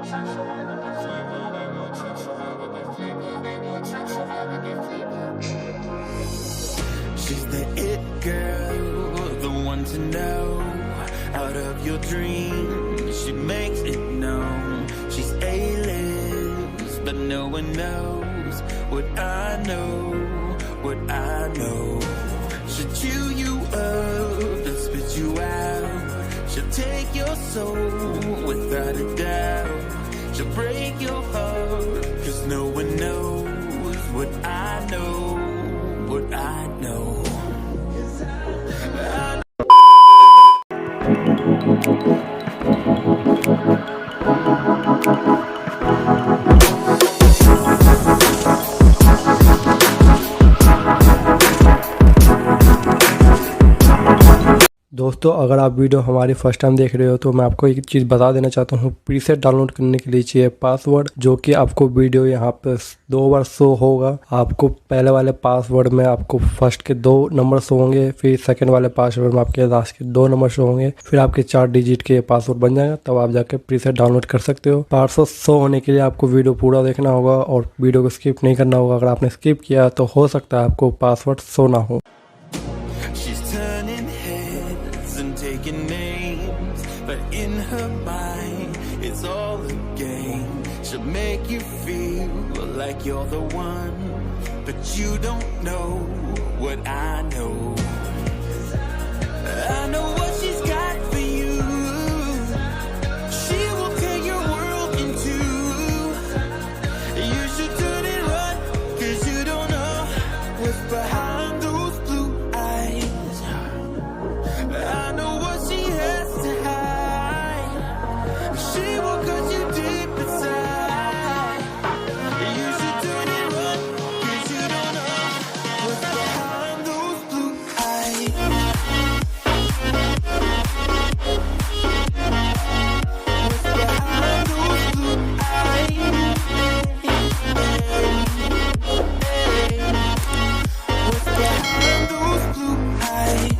She's the it girl, the one to know. Out of your dreams, she makes it known. She's A-list, but no one knows what I know, what I know. She'll chew you up and spit you out. She'll take your soul without a doubt. She'll break your heart, 'cause no one knows what I know, what I know. दोस्तों, अगर आप video हमारी first time देख रहे हो तो मैं आपको एक चीज़ बता देना चाहता हूँ। प्रीसेट डाउनलोड करने के लिए चाहिए पासवर्ड, जो कि आपको वीडियो यहाँ पे 2 बार शो होगा। आपको पहले वाले पासवर्ड में आपको फर्स्ट के 2 नंबर शो होंगे, फिर सेकंड वाले पासवर्ड में आपके लास्ट के 2 नंबर शो होंगे, फिर आपके 4 डिजिट के पासवर्ड बन जाएगा। तब आप जाके प्रीसेट डाउनलोड कर सकते हो। पासवर्ड शो होने के लिए आपको वीडियो पूरा देखना होगा और वीडियो को स्किप नहीं करना होगा। अगर आपने स्किप किया तो हो सकता है आपको पासवर्ड शो ना हो। Taking names, but in her mind it's all a game. She'll make you feel like you're the one, but you don't know what I know. I know what she's got for you. She will tear your world in two. You should turn and run, 'cause you don't know what's behind those blue eyes. I know what she has to hide. She will cut you deep inside. You should turn and run, 'cause you don't know what's behind those blue eyes. What's behind those blue eyes? What's behind those blue eyes?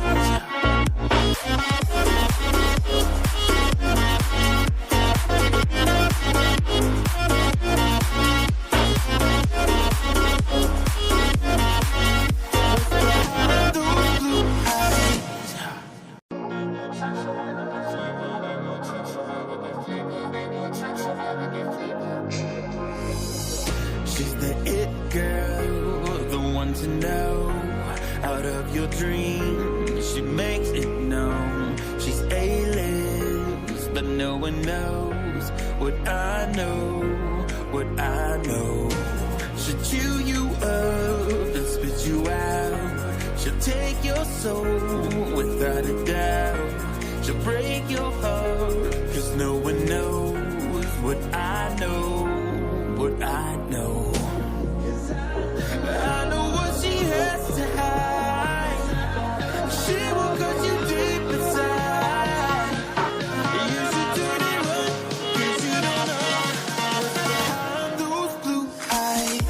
She's the it girl, the one to know. Out of your dreams, she makes it known. She's A-list, but no one knows what I know, what I know. She'll chew you up and spit you out. She'll take your soul without a doubt. She'll break your heart, 'cause no one knows what I know, what I know. I know what she has to hide. She will cut you deep inside. You should turn and run, 'cause you don't know what's behind those blue eyes.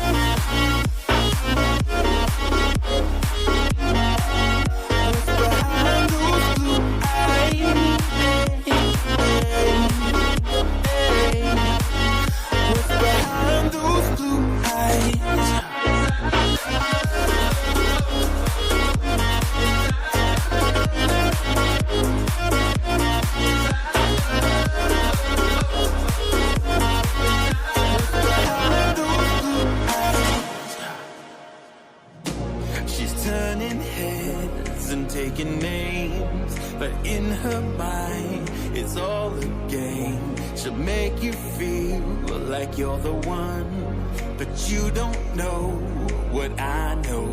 What's behind those blue eyes? What's behind those blue eyes? She's turning heads and taking names, but in her mind it's all a game. She'll make you feel like you're the one, but you don't know what I know.